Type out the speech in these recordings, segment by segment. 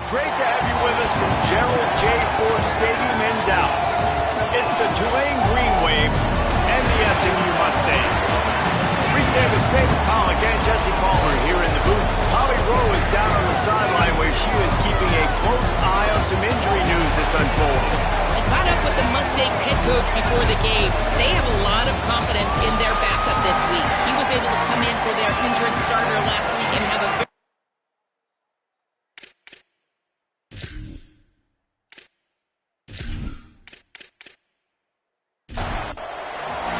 Great to have you with us from Gerald J. Ford Stadium in Dallas. It's the Tulane Green Wave and the SMU Mustangs. Freestyle with David Pollock and Jesse Palmer here in the booth. Holly Rowe is down on the sideline where she is keeping a close eye on some injury news that's unfolding. I caught up with the Mustangs head coach before the game. They have a lot of confidence in their backup this week. He was able to come in for their injured starter last week and have a very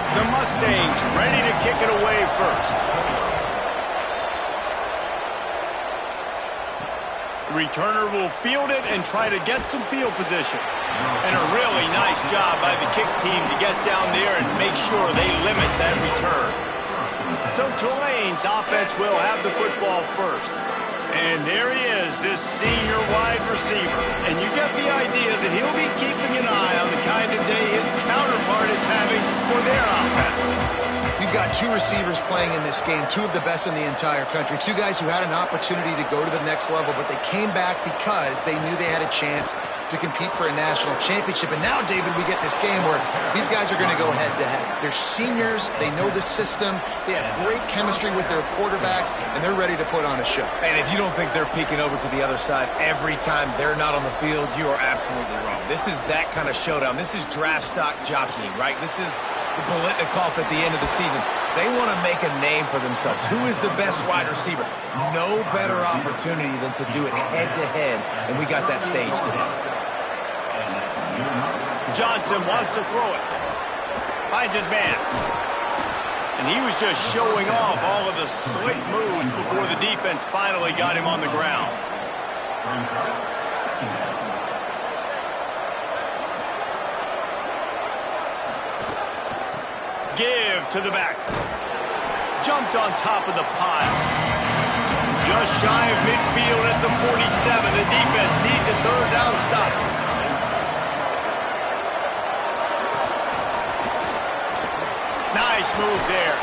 The Mustangs ready to kick it away first. The returner will field it and try to get some field position. And a really nice job by the kick team to get down there and make sure they limit that return. So Tulane's offense will have the football first. And there he is, this senior wide receiver. And you get the idea that he'll be keeping an eye on the kind of day his counterpart is having for their offense. You've got two receivers playing in this game, two of the best in the entire country, two guys who had an opportunity to go to the next level, but they came back because they knew they had a chance to compete for a national championship. And now, David, we get this game where these guys are going to go head-to-head. They're seniors, they know the system, they have great chemistry with their quarterbacks, and they're ready to put on a show. And if you don't think they're peeking over to the other side every time they're not on the field, you are absolutely wrong. This is that kind of showdown. This is draft stock jockeying, right? This is the Bolitnikoff at the end of the season. They want to make a name for themselves. Who is the best wide receiver? No better opportunity than to do it head-to-head, and we got that stage today. Johnson wants to throw it. Finds his man. And he was just showing off all of the slick moves before the defense finally got him on the ground. Give to the back. Jumped on top of the pile. Just shy of midfield at the 47. The defense needs a third down stop. Nice move there.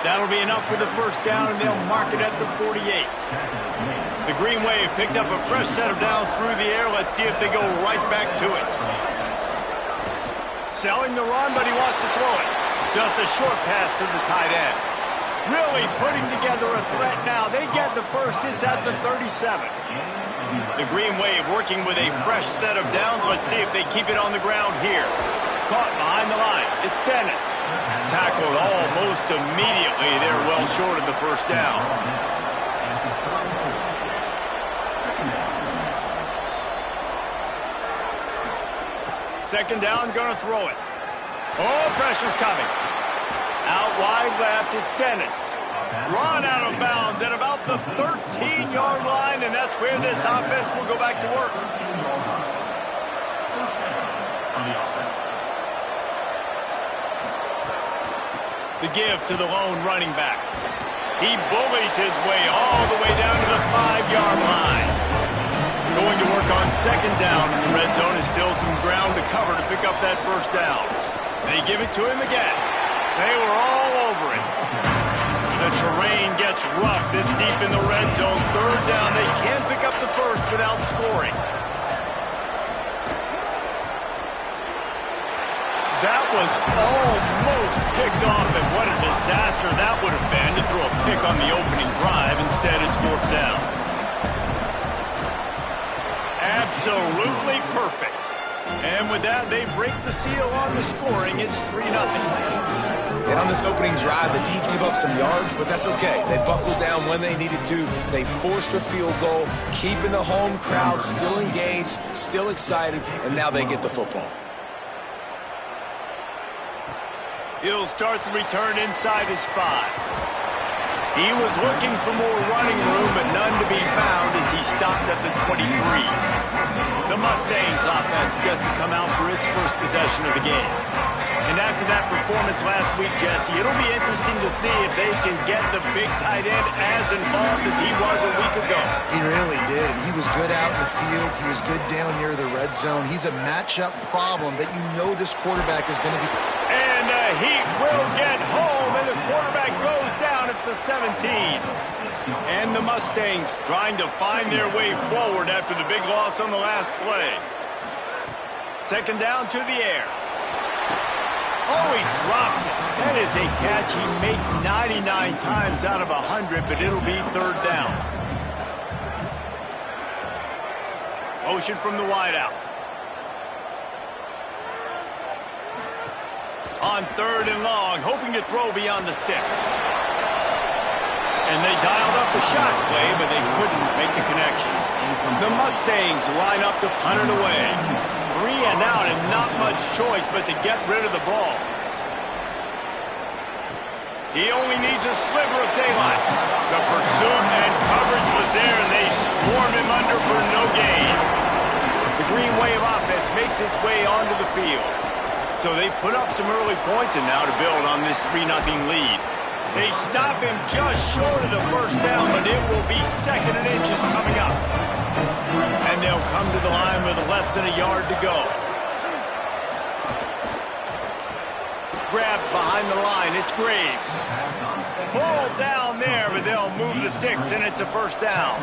That'll be enough for the first down, and they'll mark it at the 48. The Green Wave picked up a fresh set of downs through the air. Let's see if they go right back to it. Selling the run, but he wants to throw it. Just a short pass to the tight end. Really putting together a threat now. They get the first. It's at the 37. The Green Wave working with a fresh set of downs. Let's see if they keep it on the ground here. Caught behind the line. It's Dennis. Tackled almost immediately. They're well short of the first down. Second down, gonna throw it. Oh, pressure's coming. Out wide left, it's Dennis. Run out of bounds at about the 13-yard line, and that's where this offense will go back to work. The give to the lone running back. He bullies his way all the way down to the 5-yard line. Going to work on second down in the red zone is still some ground to cover to pick up that first down. They give it to him again. They were all over it. The terrain gets rough this deep in the red zone. Third down, they can't pick up the first without scoring. That was almost picked off, and what a disaster that would have been to throw a pick on the opening drive. Instead, it's fourth down. Absolutely perfect. And with that, they break the seal on the scoring. It's 3-0. And on this opening drive, the D gave up some yards, but that's okay. They buckled down when they needed to. They forced a field goal, keeping the home crowd still engaged, still excited, and now they get the football. He'll start the return inside his 5. He was looking for more running room, but none to be found as he stopped at the 23. The Mustangs offense gets to come out for its first possession of the game. And And after that performance last week, Jesse, it'll be interesting to see if they can get the big tight end as involved as he was a week ago. He really did, and he was good out in the field. He was good down near the red zone. He's a matchup problem that you know this quarterback is going to be. And the Heat will get home, and the quarterback goes down at the 17. And the Mustangs trying to find their way forward after the big loss on the last play. Second down to the air. Oh, he drops it. That is a catch he makes 99 times out of 100, but it'll be third down. Motion from the wideout. On third and long, hoping to throw beyond the sticks. And they dialed up a shot play, but they couldn't make the connection. The Mustangs line up to punt it away. 3 and out and not much choice but to get rid of the ball. He only needs a sliver of daylight. The pursuit and coverage was there, and they swarm him under for no gain. The Green Wave offense makes its way onto the field. So they've put up some early points and now to build on this 3-0 lead. They stop him just short of the first down, but it will be second and inches coming up. And they'll come to the line with less than a yard to go. Grabbed behind the line, it's Graves. Pulled down there, but they'll move the sticks, and it's a first down.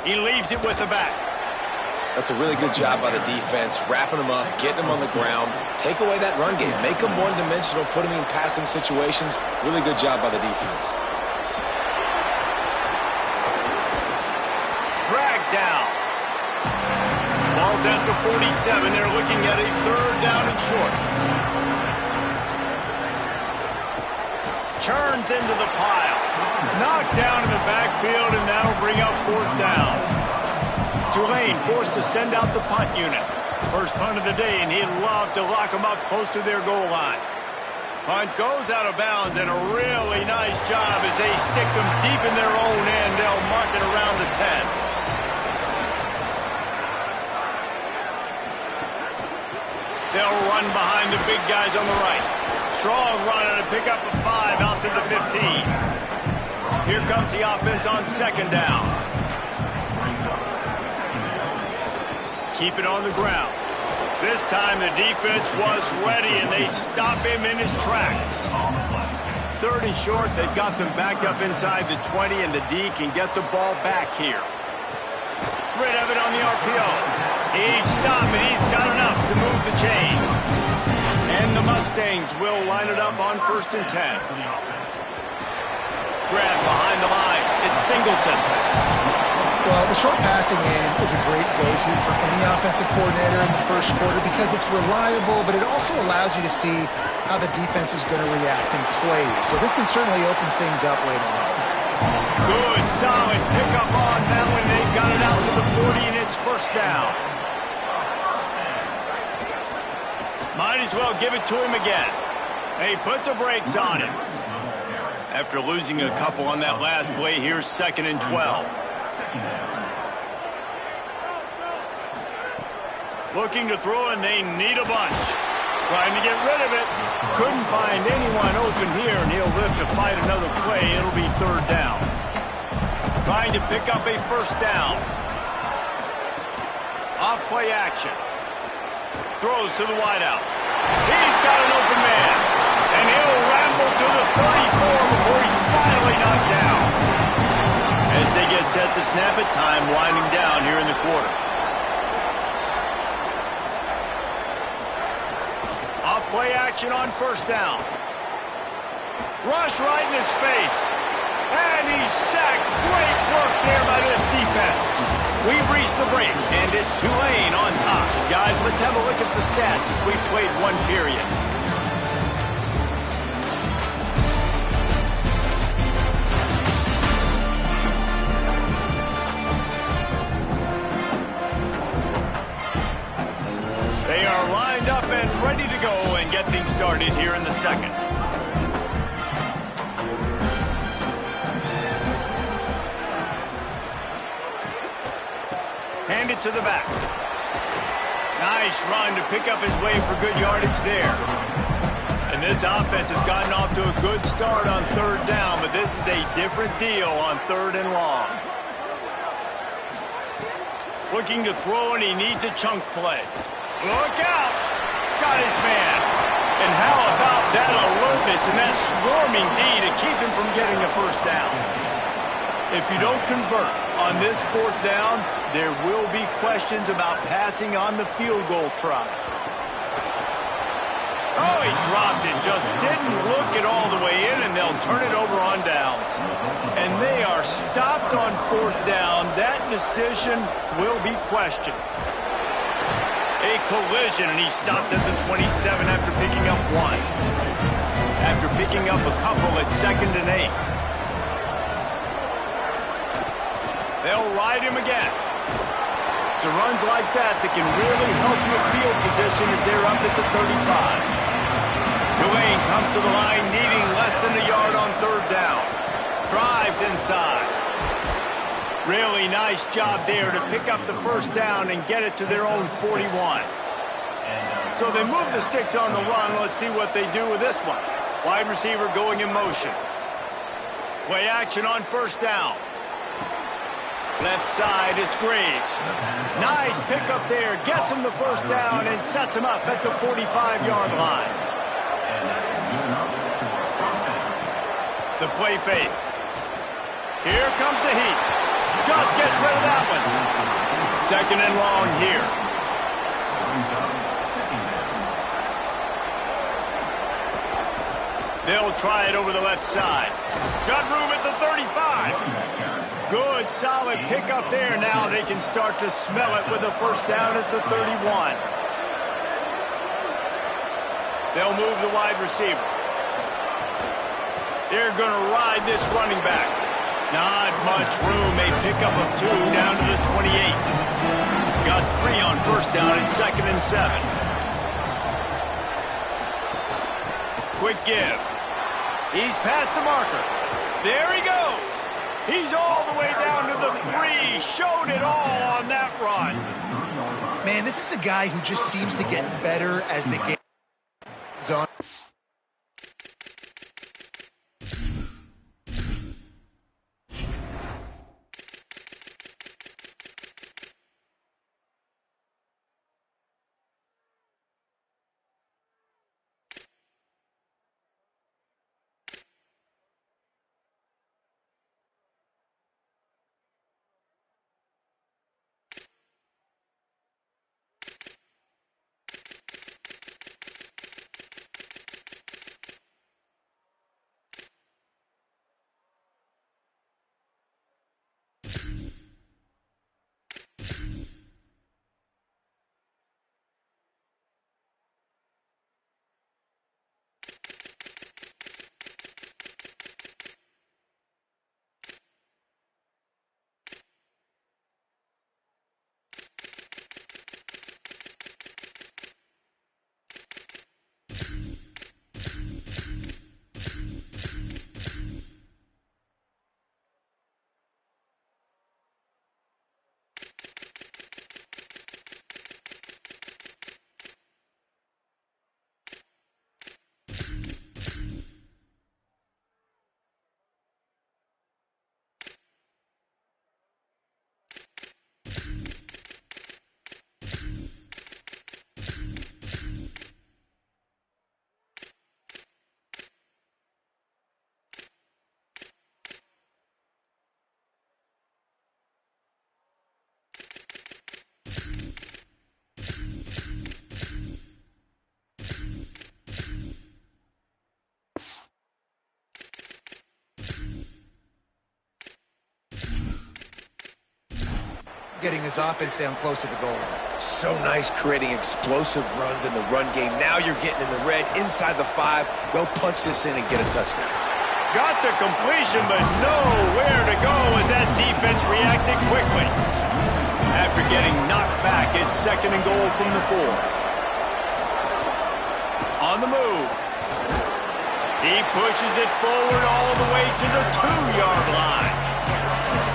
He leaves it with the back. That's a really good job by the defense, wrapping them up, getting them on the ground. Take away that run game. Make them one-dimensional, put them in passing situations. Really good job by the defense. Drag down. Ball's at the 47. They're looking at a third down and short. Churns into the pile. Knocked down in the backfield, and that'll bring up fourth down. Tulane forced to send out the punt unit. First punt of the day, and he'd love to lock them up close to their goal line. Punt goes out of bounds, and a really nice job as they stick them deep in their own end. They'll mark it around the 10. They'll run behind the big guys on the right. Strong run and a pick up of 5 out to the 15. Here comes the offense on second down. Keep it on the ground. This time the defense was ready, and they stop him in his tracks. Third and short, they've got them backed up inside the 20, and the D can get the ball back here. Rid of it on the RPO. He's stopped, and he's got enough to move the chain. And the Mustangs will line it up on first and 10. Grab behind the line. It's Singleton. Well, the short passing game is a great go-to for any offensive coordinator in the first quarter because it's reliable, but it also allows you to see how the defense is going to react and play. So this can certainly open things up later on. Good, solid pickup on that one. They've got it out to the 40, and it's first down. Might as well give it to him again. They put the brakes on him. After losing a couple on that last play, here's second and 12. Looking to throw, and they need a bunch. Trying to get rid of it. Couldn't find anyone open here, and he'll live to fight another play. It'll be third down. Trying to pick up a first down. Off play action. Throws to the wideout. He's got an open man. And he'll ramble to the 34 before he's finally knocked down. As they get set to snap it, time winding down here in the quarter. Off play action on first down. Rush right in his face. And he's sacked. Great work there by this defense. We've reached the break, and it's Tulane on top. Guys, let's have a look at the stats as we've played one period. They are lined up and ready to go and get things started here in the second. Hand it to the back. Nice run to pick up his way for good yardage there. And this offense has gotten off to a good start on third down, but this is a different deal on third and long. Looking to throw, and he needs a chunk play. Look out! Got his man. And how about that alertness and that swarming D to keep him from getting a first down? If you don't convert on this fourth down, there will be questions about passing on the field goal try. Oh, he dropped it. Just didn't look it all the way in, and they'll turn it over on downs. And they are stopped on fourth down. That decision will be questioned. A collision, and he stopped at the 27 after picking up one. After picking up a couple at 2nd and 8. They'll ride him again. It's runs like that that can really help your field position as they're up at the 35. Tulane comes to the line needing less than a yard on third down. Drives inside. Really nice job there to pick up the first down and get it to their own 41. So they move the sticks on the run. Let's see what they do with this one. Wide receiver going in motion. Play action on first down. Left side is Graves. Nice pickup there. Gets him the first down and sets him up at the 45-yard line. The play fake. Here comes the heat. Just gets rid of that one. 2nd and long here. They'll try it over the left side. Got room at the 35. Good, solid pickup there. Now they can start to smell it with a first down at the 31. They'll move the wide receiver. They're going to ride this running back. Not much room. A pickup of 2 down to the 28. Got 3 on first down at 2nd and 7. Quick give. He's past the marker. There he goes. He's all the way down to the 3. Showed it all on that run. Man, this is a guy who just seems to get better as the game goes on. Getting his offense down close to the goal line. So nice creating explosive runs in the run game. Now you're getting in the red inside the 5. Go punch this in and get a touchdown. Got the completion, but nowhere to go as that defense reacted quickly. After getting knocked back, it's 2nd and goal from the 4. On the move. He pushes it forward all the way to the 2-yard line.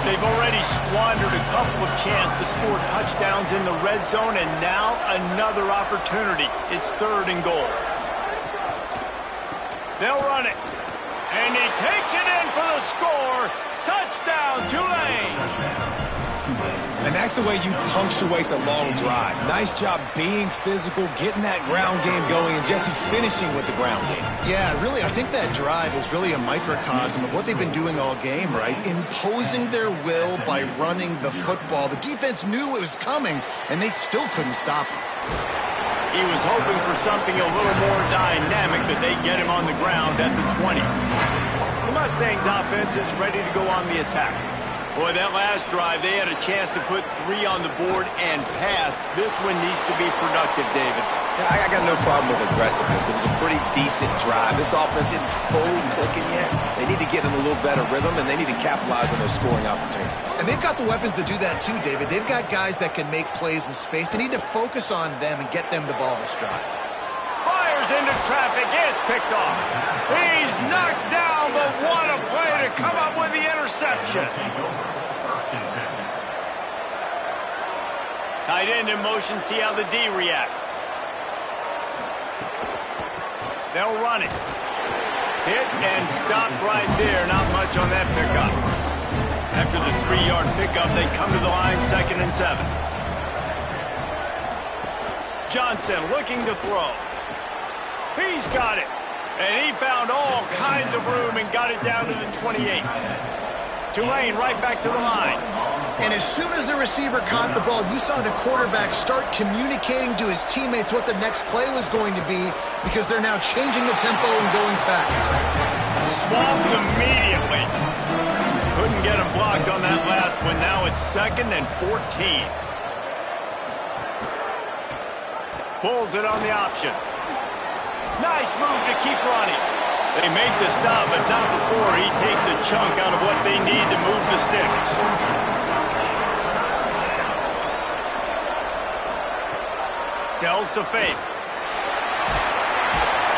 They've already squandered a couple of chances to score touchdowns in the red zone, and now another opportunity. It's 3rd and goal. They'll run it. And he takes it in for the score. Touchdown, Tulane. And that's the way you punctuate the long drive. Nice job being physical, getting that ground game going, and Jesse finishing with the ground game. Yeah, really, I think that drive is really a microcosm of what they've been doing all game, right? Imposing their will by running the football. The defense knew it was coming, and they still couldn't stop him. He was hoping for something a little more dynamic, but they get him on the ground at the 20. The Mustangs offense is ready to go on the attack. Boy, that last drive, they had a chance to put 3 on the board and passed. This one needs to be productive, David. Yeah, I got no problem with aggressiveness. It was a pretty decent drive. This offense isn't fully clicking yet. They need to get in a little better rhythm, and they need to capitalize on those scoring opportunities. And they've got the weapons to do that too, David. They've got guys that can make plays in space. They need to focus on them and get them the ball this drive. Fires into traffic. It's picked off. He's knocked down, but what a play to come up with the interception. Tight end in motion. See how the D reacts. They'll run it. Hit and stopped right there. Not much on that pickup. After the 3-yard pickup, they come to the line 2nd and 7. Johnson looking to throw. He's got it. And he found all kinds of room and got it down to the 28. Tulane right back to the line. And as soon as the receiver caught the ball, you saw the quarterback start communicating to his teammates what the next play was going to be, because they're now changing the tempo and going fast. Swamped immediately. Couldn't get him blocked on that last one. Now it's 2nd and 14. Pulls it on the option. Nice move to keep running. They make the stop, but not before he takes a chunk out of what they need to move the sticks. Sells to Faith.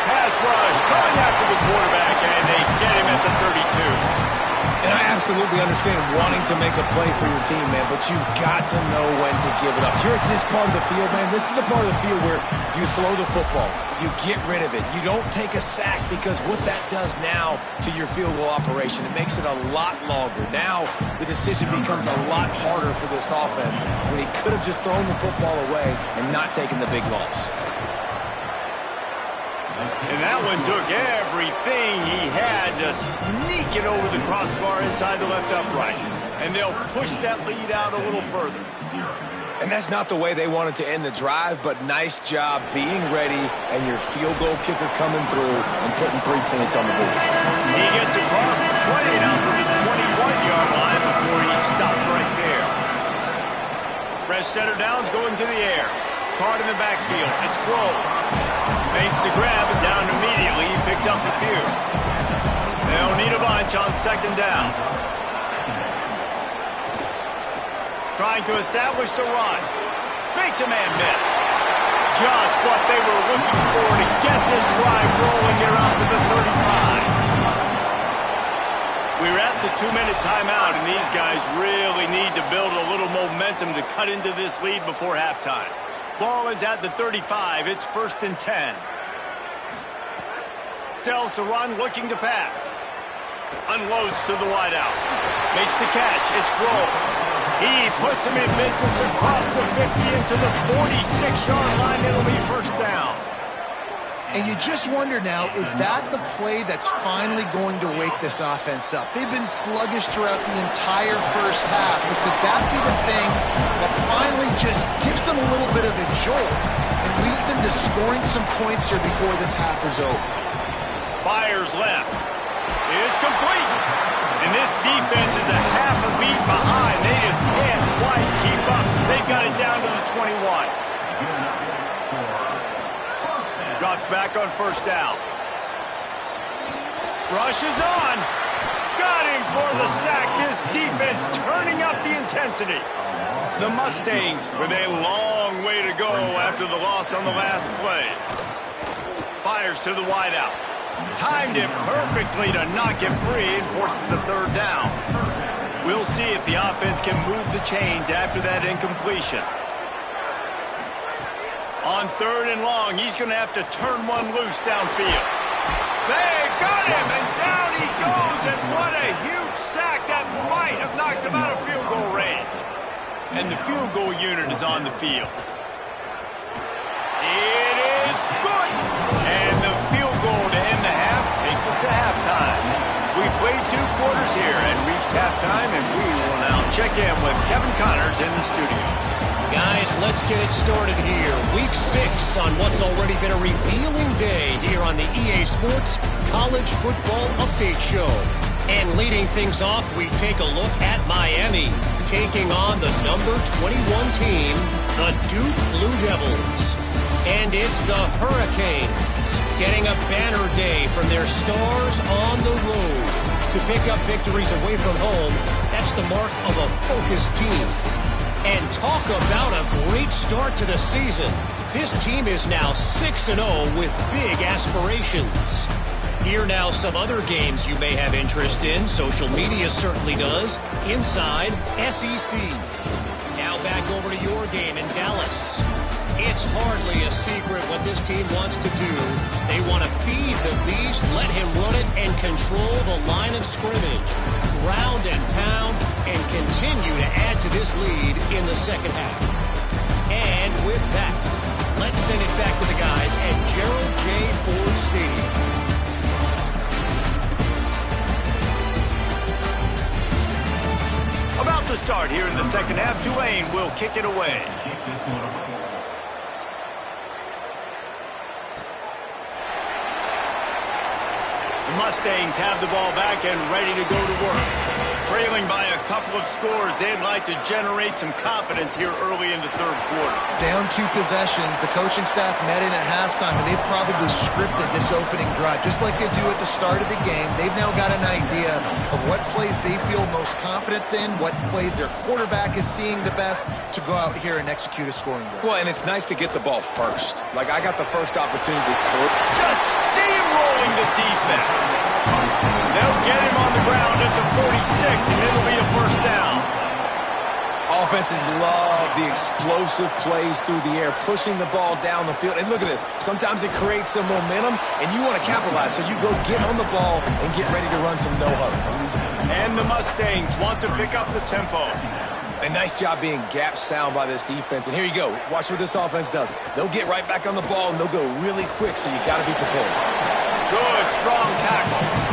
Pass rush, going after the quarterback, and they get him at the 32. And I absolutely understand wanting to make a play for your team, man, but you've got to know when to give it up. You're at this part of the field, man. This is the part of the field where you throw the football. You get rid of it. You don't take a sack, because what that does now to your field goal operation, it makes it a lot longer. Now the decision becomes a lot harder for this offense when he could have just thrown the football away and not taken the big loss. And that one took everything he had to sneak it over the crossbar inside the left upright. And they'll push that lead out a little further. And that's not the way they wanted to end the drive, but nice job being ready and your field goal kicker coming through and putting 3 points on the board. He gets across the 20 and out to the 21-yard line before he stops right there. Fresh center downs going to the air. Card in the backfield. It's Grove. Makes the grab and down immediately. He picks up the few. They'll need a bunch on 2nd down. Trying to establish the run. Makes a man miss. Just what they were looking for to get this drive rolling here out to the 35. We're at the 2-minute timeout, and these guys really need to build a little momentum to cut into this lead before halftime. Ball is at the 35. It's 1st and 10. Sells to run, looking to pass. Unloads to the wideout. Makes the catch. It's Grove. He puts him in business across the 50 into the 46-yard line. It'll be 1st down. And you just wonder now, is that the play that's finally going to wake this offense up? They've been sluggish throughout the entire first half, but could that be the thing that finally just gives them a little bit of a jolt and leads them to scoring some points here before this half is over? Fires left. It's complete. And this defense is a half a beat behind. They just can't quite keep up. They've got it down to the 21. Drops back on 1st down. Rushes on. Got him for the sack. This defense turning up the intensity. The Mustangs with a long way to go after the loss on the last play. Fires to the wideout. Timed it perfectly to knock him free and forces the 3rd down. We'll see if the offense can move the chains after that incompletion. On 3rd and long, he's going to have to turn one loose downfield. They got him, and down he goes, and what a huge sack that might have knocked him out of field goal range. And the field goal unit is on the field. It is good, and the field goal to end the half takes us to halftime. We played 2 quarters here and reached halftime, and we will now check in with Kevin Connors in the studio. Guys, let's get it started here. Week 6 on what's already been a revealing day here on the EA Sports College Football Update Show. And leading things off, we take a look at Miami, taking on the number 21 team, the Duke Blue Devils. And it's the Hurricanes getting a banner day from their stars on the road. To pick up victories away from home, that's the mark of a focused team. And talk about a great start to the season. This team is now 6-0 with big aspirations. Here now some other games you may have interest in. Social media certainly does. Inside SEC. Now back over to your game in Dallas. It's hardly a secret what this team wants to do. They want to feed the beast, let him run it, and control the line of scrimmage. Ground and pound, and continue to add to this lead in the second half. And with that, let's send it back to the guys at Gerald J. Ford Stadium. About to start here in the second half, Tulane will kick it away. The Mustangs have the ball back and ready to go to work. Trailing by a couple of scores, they'd like to generate some confidence here early in the 3rd quarter. Down 2 possessions, the coaching staff met in at halftime, and they've probably scripted this opening drive. Just like they do at the start of the game, they've now got an idea of what plays they feel most confident in, what plays their quarterback is seeing the best to go out here and execute a scoring drive. Well, and it's nice to get the ball first. Like, I got the first opportunity to Just steamrolling the defense. They'll get him on the ground at the 46, and it'll be a first down. Offenses love the explosive plays through the air, pushing the ball down the field. And look at this. Sometimes it creates some momentum, and you want to capitalize. So you go get on the ball and get ready to run some no-huddle. And the Mustangs want to pick up the tempo. A nice job being gap sound by this defense. And here you go. Watch what this offense does. They'll get right back on the ball, and they'll go really quick, so you got to be prepared. Good, strong tackle.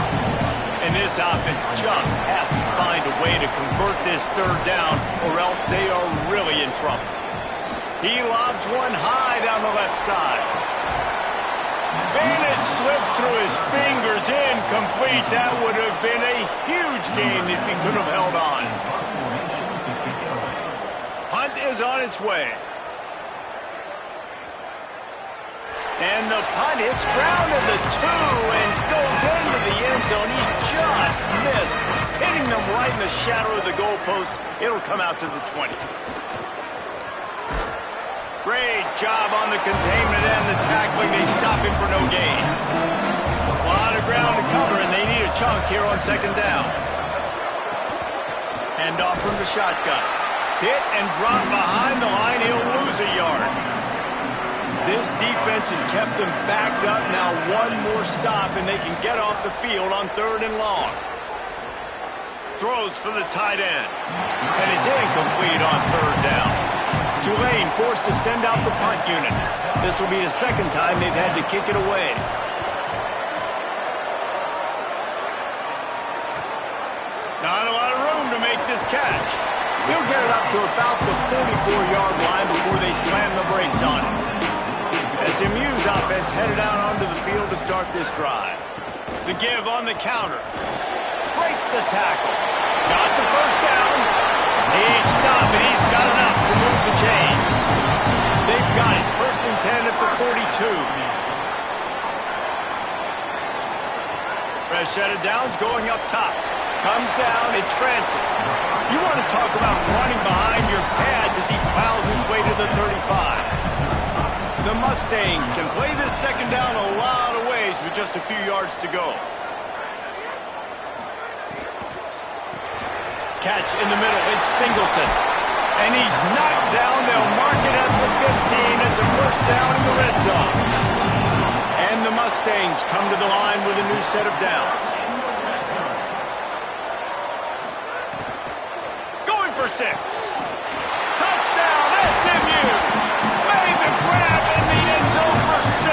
And this offense just has to find a way to convert this 3rd down, or else they are really in trouble. He lobs one high down the left side. Bennett slips through his fingers, incomplete. That would have been a huge game if he could have held on. Hunt is on its way. And the punt hits ground in the 2 and goes into the end zone. He just missed, hitting them right in the shadow of the goalpost. It'll come out to the 20. Great job on the containment and the tackling. They stop him for no gain. A lot of ground to cover, and they need a chunk here on 2nd down. Hand off from the shotgun. Hit and drop behind the line. He'll lose a yard. This defense has kept them backed up. Now one more stop, and they can get off the field on 3rd and long. Throws for the tight end. And it's incomplete on 3rd down. Tulane forced to send out the punt unit. This will be the 2nd time they've had to kick it away. Not a lot of room to make this catch. He'll get it up to about the 44-yard line before they slam the brakes on it. SMU's offense headed out onto the field to start this drive. The give on the counter. Breaks the tackle. Got the first down. He's stopped, and he's got enough to move the chain. They've got it. 1st and 10 at the 42. Fresh set of downs going up top. Comes down. It's Francis. You want to talk about running behind your pads as he plows his way to the 35. The Mustangs can play this 2nd down a lot of ways with just a few yards to go. catch in the middle. It's Singleton. And he's knocked down. They'll mark it at the 15. It's a first down in the red zone. And the Mustangs come to the line with a new set of downs. Going for 6. Touchdown, SMU. Made the grab in the end zone for 6.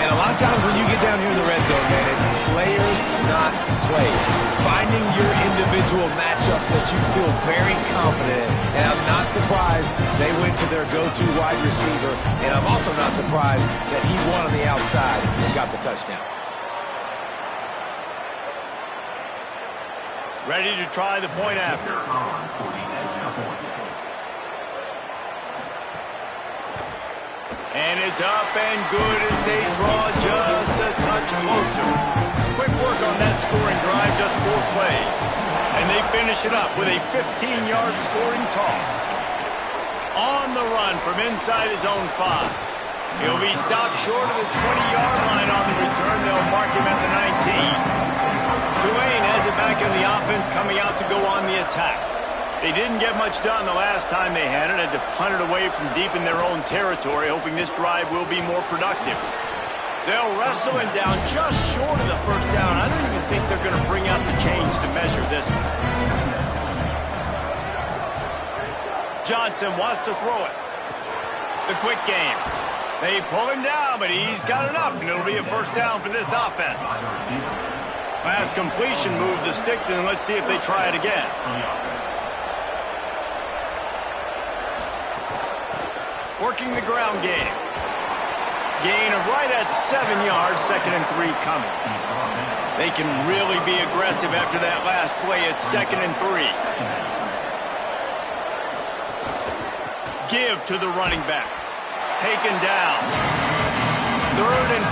And a lot of times when you get down here in the red zone, man, it's players, not plays. Finding your individual matchups that you feel very confident in. And I'm not surprised they went to their go-to wide receiver. And I'm also not surprised that he won on the outside and got the touchdown. Ready to try the point after. And it's up and good as they draw just a touch closer. Quick work on that scoring drive, just 4 plays. And they finish it up with a 15-yard scoring toss. On the run from inside his own 5. He'll be stopped short of the 20-yard line on the return. They'll mark him at the 19. Tulane has it back in the offense, coming out to go on the attack. They didn't get much done the last time they had it. Had to punt it away from deep in their own territory, hoping this drive will be more productive. They'll wrestle him down just short of the first down. I don't even think they're going to bring out the chains to measure this one. Johnson wants to throw it. The quick game. They pull him down, but he's got enough, and it'll be a first down for this offense. Last completion moved the sticks, and let's see if they try it again. Working the ground game. Gain of right at 7 yards, 2nd and 3 coming. They can really be aggressive after that last play. It's 2nd and 3. Give to the running back. Taken down. 3rd and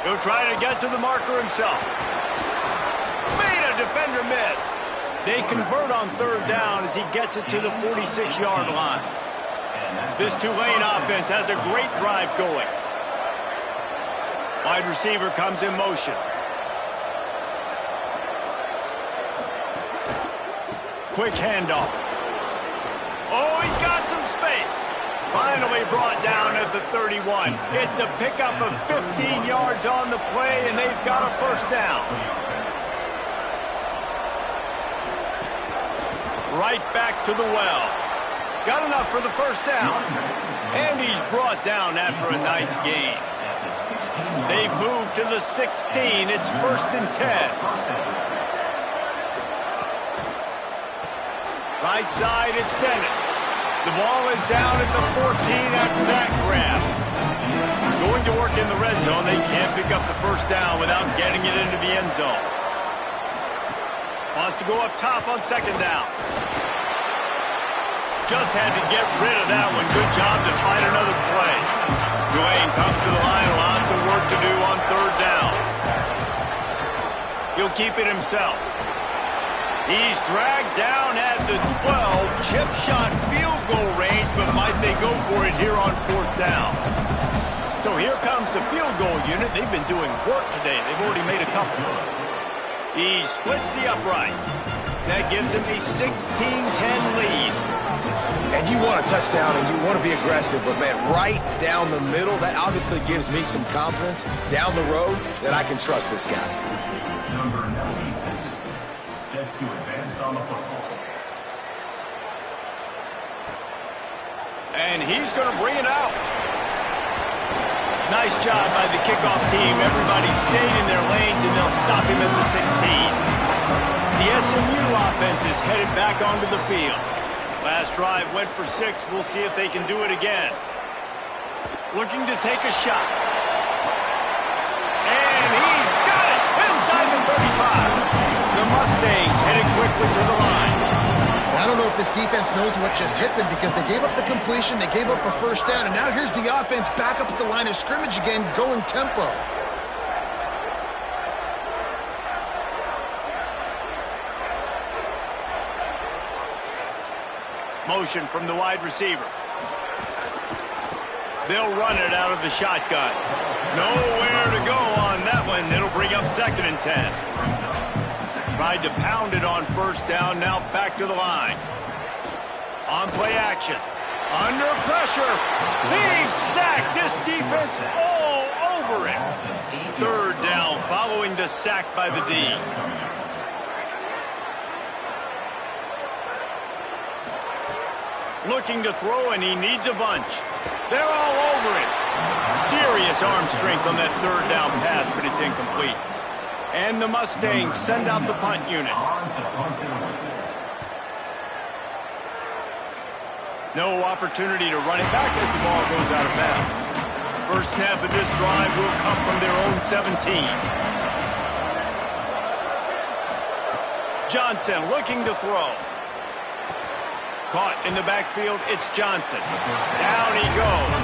4. He'll try to get to the marker himself. Made a defender miss. They convert on 3rd down as he gets it to the 46-yard line. This Tulane offense has a great drive going. Wide receiver comes in motion. Quick handoff. Oh, he's got some space. Finally brought down at the 31. It's a pickup of 15 yards on the play, and they've got a first down. Right back to the well. Got enough for the first down. And he's brought down after a nice gain. They've moved to the 16. It's 1st and 10. Right side, it's Dennis. The ball is down at the 14 after that grab. Going to work in the red zone. They can't pick up the first down without getting it into the end zone. Wants to go up top on 2nd down. Just had to get rid of that one. Good job to find another play. Tulane comes to the line. Lots of work to do on 3rd down. He'll keep it himself. He's dragged down at the 12. Chip shot field goal range, but might they go for it here on 4th down? So here comes the field goal unit. They've been doing work today. They've already made a couple. He splits the uprights. That gives him a 16-10 lead. And you want a touchdown and you want to be aggressive, but man, right down the middle, that obviously gives me some confidence down the road that I can trust this guy. Number 96, set to advance on the football. And he's going to bring it out. Nice job by the kickoff team. Everybody stayed in their lanes, and they'll stop him at the 16. The SMU offense is headed back onto the field. Last drive went for 6. We'll see if they can do it again. Looking to take a shot. And he's got it inside the 35. The Mustangs headed quickly to the line. I don't know if this defense knows what just hit them because they gave up the completion, they gave up a first down, and now here's the offense back up at the line of scrimmage again, going tempo. Motion from the wide receiver. They'll run it out of the shotgun. Nowhere to go on that one. It'll bring up 2nd and 10. Tried to pound it on 1st down. Now back to the line. On play action. Under pressure. He's sacked. This defense all over it. 3rd down following the sack by the D. Looking to throw, and he needs a bunch. They're all over it. Serious arm strength on that 3rd down pass, but it's incomplete. And the Mustangs send out the punt unit. No opportunity to run it back as the ball goes out of bounds. First snap of this drive will come from their own 17. Johnson looking to throw. Caught in the backfield, it's Johnson. Down he goes.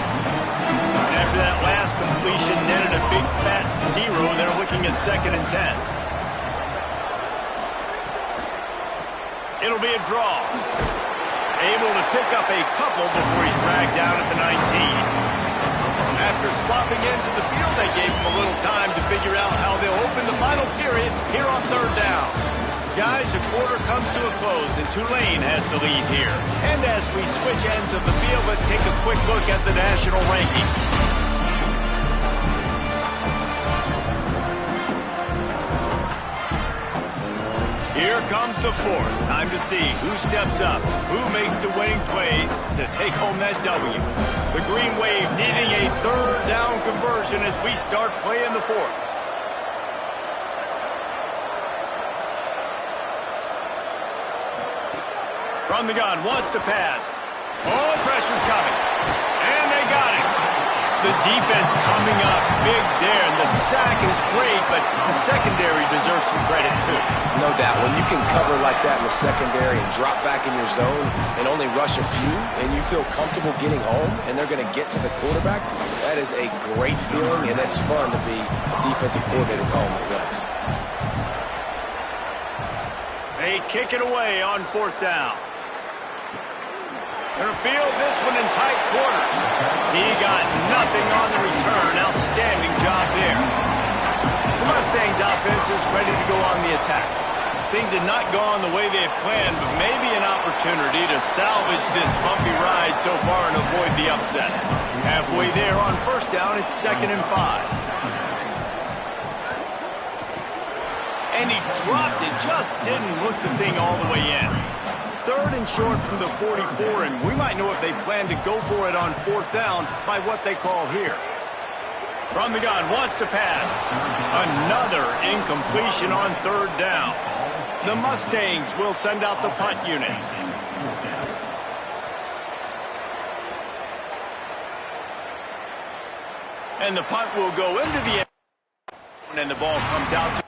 And after that last completion netted a big fat 0, they're looking at 2nd and 10. It'll be a draw. Able to pick up a couple before he's dragged down at the 19. After swapping ends of the field, they gave him a little time to figure out how they'll open the final period here on 3rd down. Guys, the quarter comes to a close, and Tulane has the lead here. And as we switch ends of the field, let's take a quick look at the national rankings. Here comes the 4th. Time to see who steps up, who makes the winning plays to take home that W. The Green Wave needing a 3rd down conversion as we start playing the 4th. From the gun, wants to pass. Oh, pressure's coming. And they got it. The defense coming up big there, and the sack is great, but the secondary deserves some credit, too. No doubt. When you can cover like that in the secondary and drop back in your zone and only rush a few, and you feel comfortable getting home, and they're going to get to the quarterback, that is a great feeling, and it's fun to be a defensive coordinator calling the plays. They kick it away on 4th down. They're field this one in tight quarters. He got nothing on the return. Outstanding job there. The Mustangs offense is ready to go on the attack. Things had not gone the way they had planned, but maybe an opportunity to salvage this bumpy ride so far and avoid the upset. Halfway there on 1st down, it's 2nd and 5. And he dropped it, just didn't look the thing all the way in. 3rd and short from the 44, and we might know if they plan to go for it on 4th down by what they call here. From the gun, wants to pass. Another incompletion on 3rd down. The Mustangs will send out the punt unit. And the punt will go into the end, and the ball comes out to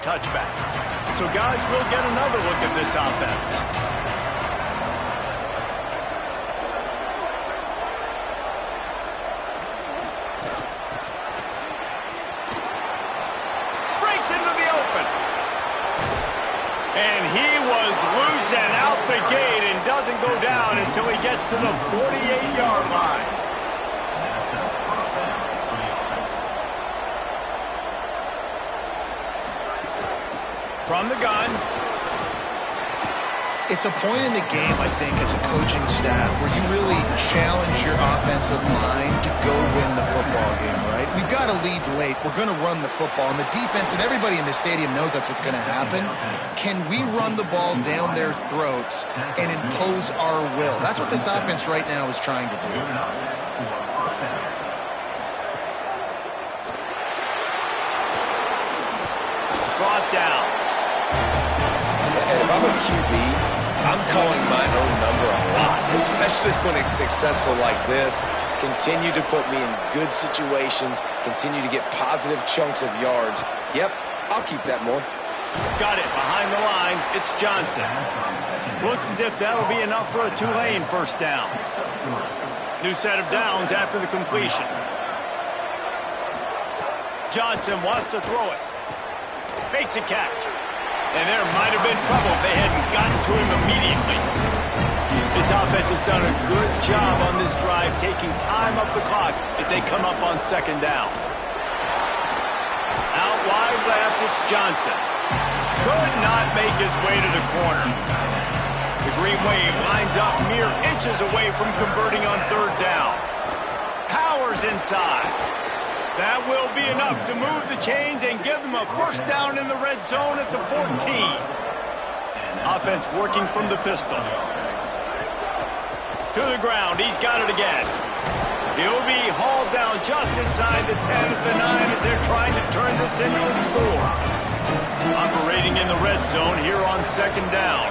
touchback. So, guys, we'll get another look at this offense. Breaks into the open. And he was loose and out the gate and doesn't go down until he gets to the 48-yard line. From the gun. It's a point in the game, I think, as a coaching staff where you really challenge your offensive line to go win the football game, right? We've got to lead late. We're going to run the football. And the defense and everybody in the stadium knows that's what's going to happen. Can we run the ball down their throats and impose our will? That's what this offense right now is trying to do. Brought down. And if I'm a QB, I'm calling my own number a lot, especially when it's successful like this. Continue to put me in good situations, continue to get positive chunks of yards. Yep, I'll keep that more. Got it behind the line. It's Johnson. Looks as if that'll be enough for a Tulane first down. New set of downs after the completion. Johnson wants to throw it. Makes a catch. And there might have been trouble if they hadn't gotten to him immediately. This offense has done a good job on this drive, taking time off the clock as they come up on second down. Out wide left, it's Johnson. Could not make his way to the corner. The Green Wave lines up mere inches away from converting on third down. Powers inside. That will be enough to move the chains and give them a first down in the red zone at the 14. Offense working from the pistol. To the ground, he's got it again. He'll be hauled down just inside the 10 at the 9 as they're trying to turn this into a score. Operating in the red zone here on second down.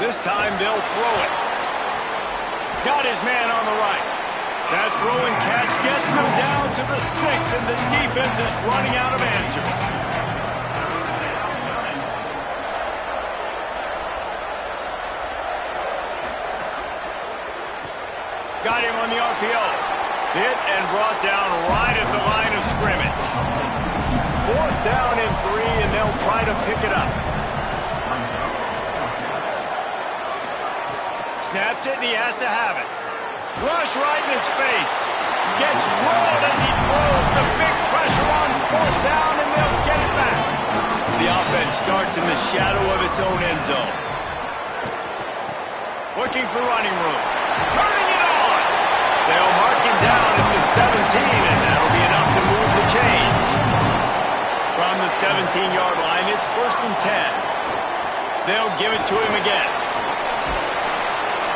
This time they'll throw it. Got his man on the right. That throw and catch gets them down to the 6, and the defense is running out of answers. Got him on the RPO. Hit and brought down right at the line of scrimmage. Fourth down and 3, and they'll try to pick it up. Snapped it, and he has to have it. Rush right in his face. Gets drilled as he throws. The big pressure on fourth down, and they'll get it back. The offense starts in the shadow of its own end zone. Looking for running room. Turning it on. They'll mark him down at the 17, and that'll be enough to move the chains. From the 17-yard line, it's first and 10. They'll give it to him again.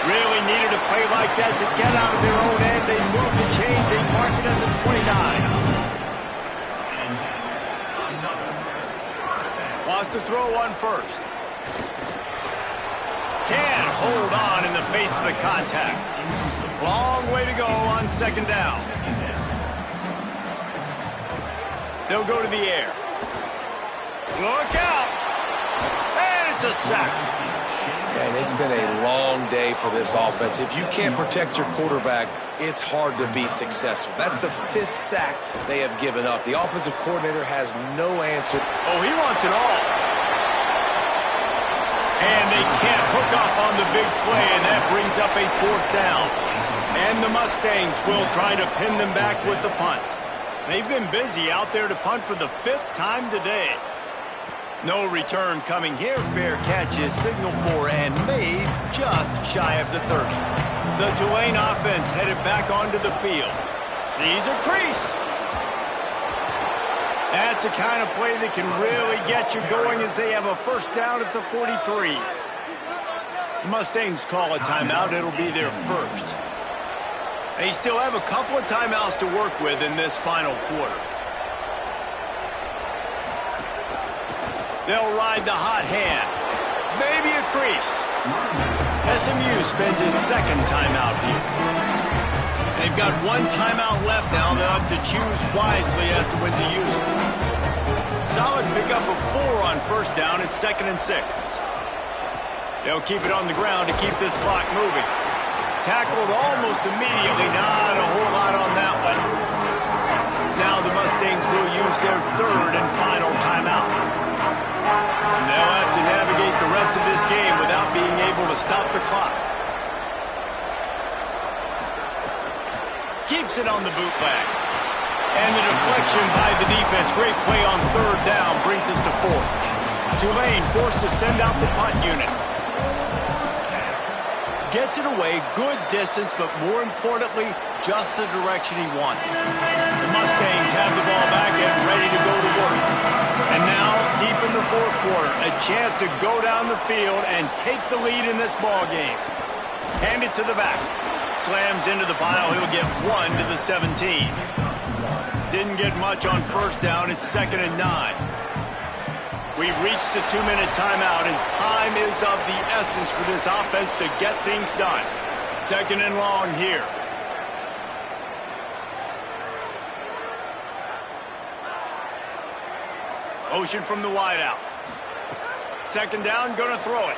Really needed a play like that to get out of their own end. They move the chains. They mark it at the 29. Wants to throw one first. Can't hold on in the face of the contact. Long way to go on second down. They'll go to the air. Look out! And it's a sack. And it's been a long day for this offense. If you can't protect your quarterback, it's hard to be successful. That's the 5th sack they have given up. The offensive coordinator has no answer. Oh, he wants it all. And they can't hook up on the big play, and that brings up a fourth down. And the Mustangs will try to pin them back with the punt. They've been busy out there to punt for the 5th time today. No return coming here. Fair catch is signaled for and made just shy of the 30. The Tulane offense headed back onto the field. Sees a crease. That's the kind of play that can really get you going as they have a first down at the 43. The Mustangs call a timeout. It'll be their first. They still have a couple of timeouts to work with in this final quarter. They'll ride the hot hand. Maybe a crease. SMU spends his second timeout here. They've got one timeout left now. They'll have to choose wisely as to when to use it. Solid pickup of 4 on first down. It's 2nd and 6. They'll keep it on the ground to keep this clock moving. Tackled almost immediately. Not a whole lot on that one. Now the Mustangs will use their 3rd and final timeout. And they'll have to navigate the rest of this game without being able to stop the clock. Keeps it on the bootleg. And the deflection by the defense. Great play on 3rd down brings us to 4th. Tulane forced to send out the punt unit. Gets it away, good distance, but more importantly, just the direction he wanted. The Mustangs have the ball back and ready to go to work. And now, deep in the 4th quarter, a chance to go down the field and take the lead in this ball game. Hand it to the back. Slams into the pile. He'll get 1 to the 17. Didn't get much on first down. It's 2nd and 9. We've reached the 2-minute timeout, and time is of the essence for this offense to get things done. 2nd and long here. Motion from the wideout. 2nd down, gonna throw it.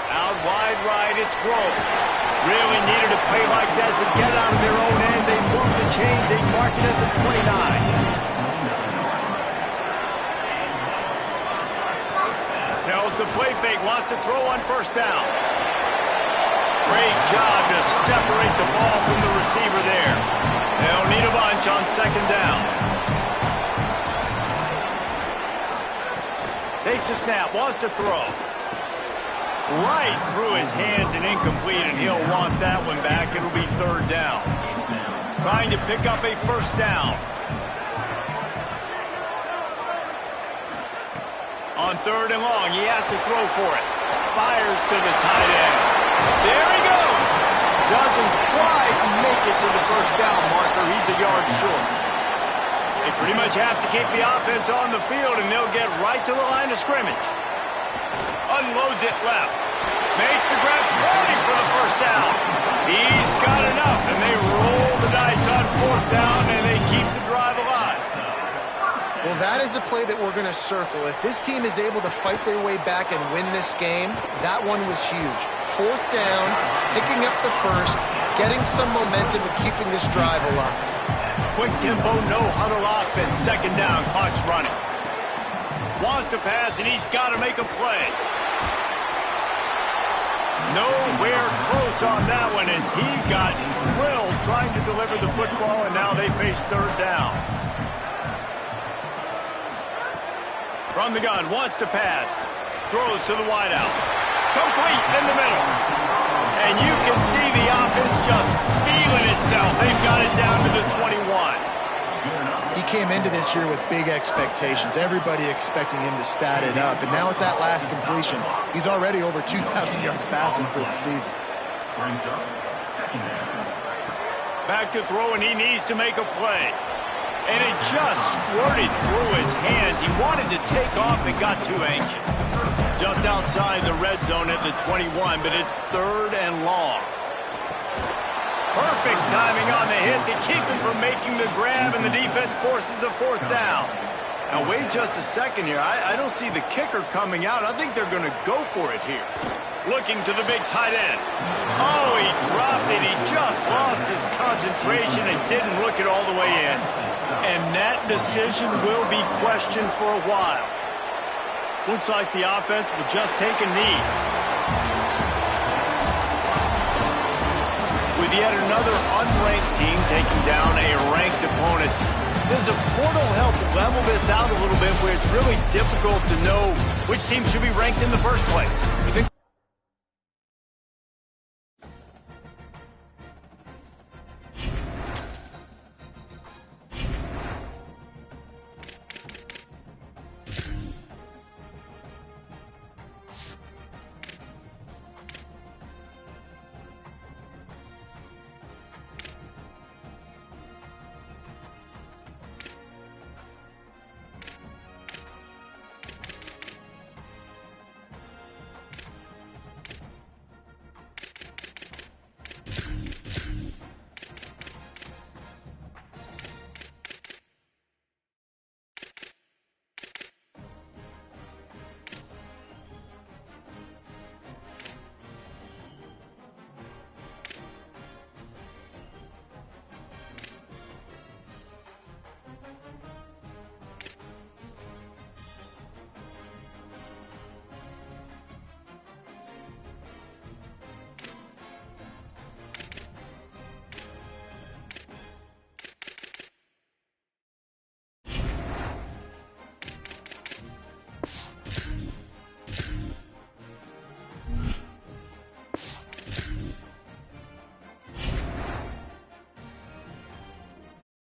Out wide right, it's Grove. Really needed a play like that to get out of their own end. They move the chains, they mark it at the 29. Tells the play fake, wants to throw on first down. Great job to separate the ball from the receiver there. They'll need a bunch on 2nd down. Takes a snap, wants to throw. Right through his hands and incomplete, and he'll want that one back. It'll be 3rd down. Trying to pick up a first down. On 3rd and long, he has to throw for it. Fires to the tight end. There he goes. Doesn't quite make it to the first down marker. He's a yard short. They pretty much have to keep the offense on the field, and they'll get right to the line of scrimmage. Unloads it left. Makes the grab, running for the first down. He's got enough, and they roll the dice on 4th down, and they keep the drive alive. Well, that is a play that we're going to circle. If this team is able to fight their way back and win this game, that one was huge. 4th down, picking up the first, getting some momentum and keeping this drive alive. Quick tempo, no huddle offense. 2nd down, clock's running. Wants to pass, and he's got to make a play. Nowhere close on that one as he got drilled trying to deliver the football, and now they face 3rd down. From the gun, wants to pass. Throws to the wideout. Complete in the middle. And you can see the offense just feeling itself. They've got it down to the 21. He came into this year with big expectations. Everybody expecting him to stat it up. And now with that last completion, he's already over 2,000 yards passing for the season. Back to throw, and he needs to make a play. And it just squirted through his hands. He wanted to take off and got too anxious. Just outside the red zone at the 21, but it's 3rd and long. Perfect timing on the hit to keep him from making the grab, and the defense forces a 4th down. Now, wait just a second here. I don't see the kicker coming out. I think they're going to go for it here. Looking to the big tight end. Oh, he dropped it. He just lost his concentration and didn't look it all the way in. And that decision will be questioned for a while. Looks like the offense will just take a knee. With yet another unranked team taking down a ranked opponent, does a portal help level this out a little bit where it's really difficult to know which team should be ranked in the first place?